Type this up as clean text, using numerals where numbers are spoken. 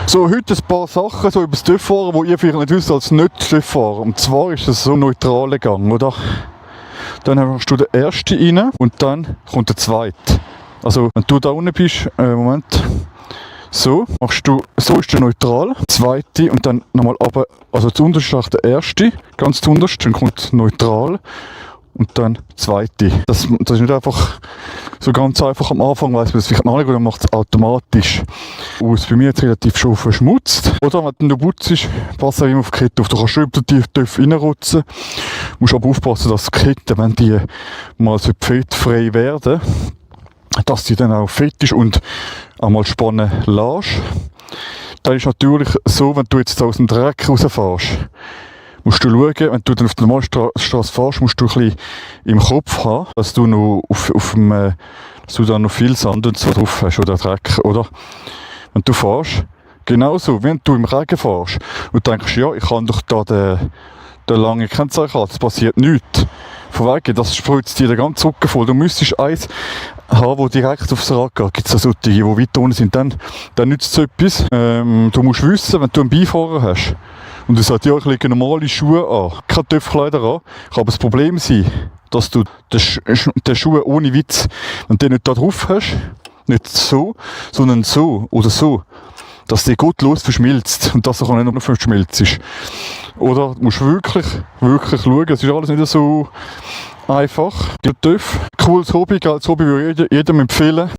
So, heute ein paar Sachen so über das TÜV-Fahren, die ihr vielleicht nicht wisst als Nicht-TÜV-Fahrer. Und zwar ist es so ein neutraler Gang, oder? Dann hast du den ersten rein und dann kommt der zweite. Also, wenn du da unten bist, Moment, so, machst du, so ist der neutral, zweite und dann nochmal runter, also zuunterst ist der erste, ganz zuunterst, dann kommt neutral und dann zweite. Das ist nicht einfach so ganz einfach am Anfang, weiss man das vielleicht noch nicht, dann macht es automatisch aus. Bei mir jetzt relativ schon verschmutzt. Oder wenn du putzt, pass auch immer auf die Kette auf. Du kannst schon tief reinrutschen, musst aber aufpassen, dass die Kette, wenn die mal so fettfrei werden, dass die dann auch fett ist und einmal spannen lässt. Dann ist natürlich so, wenn du jetzt aus dem Dreck rausfährst, musst du schauen, wenn du dann auf der normalen Straße fährst, musst du ein bisschen im Kopf haben, dass du noch dass du da noch viel Sand und so drauf hast oder Dreck, oder? Wenn du fährst, genauso, wenn du im Regen fährst und denkst, ja, ich kann doch da den langen Kennzeichen haben, das passiert nichts. Von wegen, das spritzt dir den ganzen Rücken voll. Du müsstest eins haben, das direkt aufs Rad geht. Gibt es also die, die weit unten sind, dann nützt es etwas. Du musst wissen, wenn du einen Beifahrer hast und er sagt, ja, ich lege normale Schuhe an, keine TÜV-Kleider an, kann aber das Problem sein, dass du den Schuh ohne Witz, wenn du den nicht da drauf hast, nicht so, sondern so oder so, dass der gottlos verschmilzt und dass er auch nicht nur verschmilzt ist. Oder du musst wirklich schauen, es ist alles nicht so einfach. Der TÜV, cooles Hobby, als Hobby würde ich jedem empfehlen.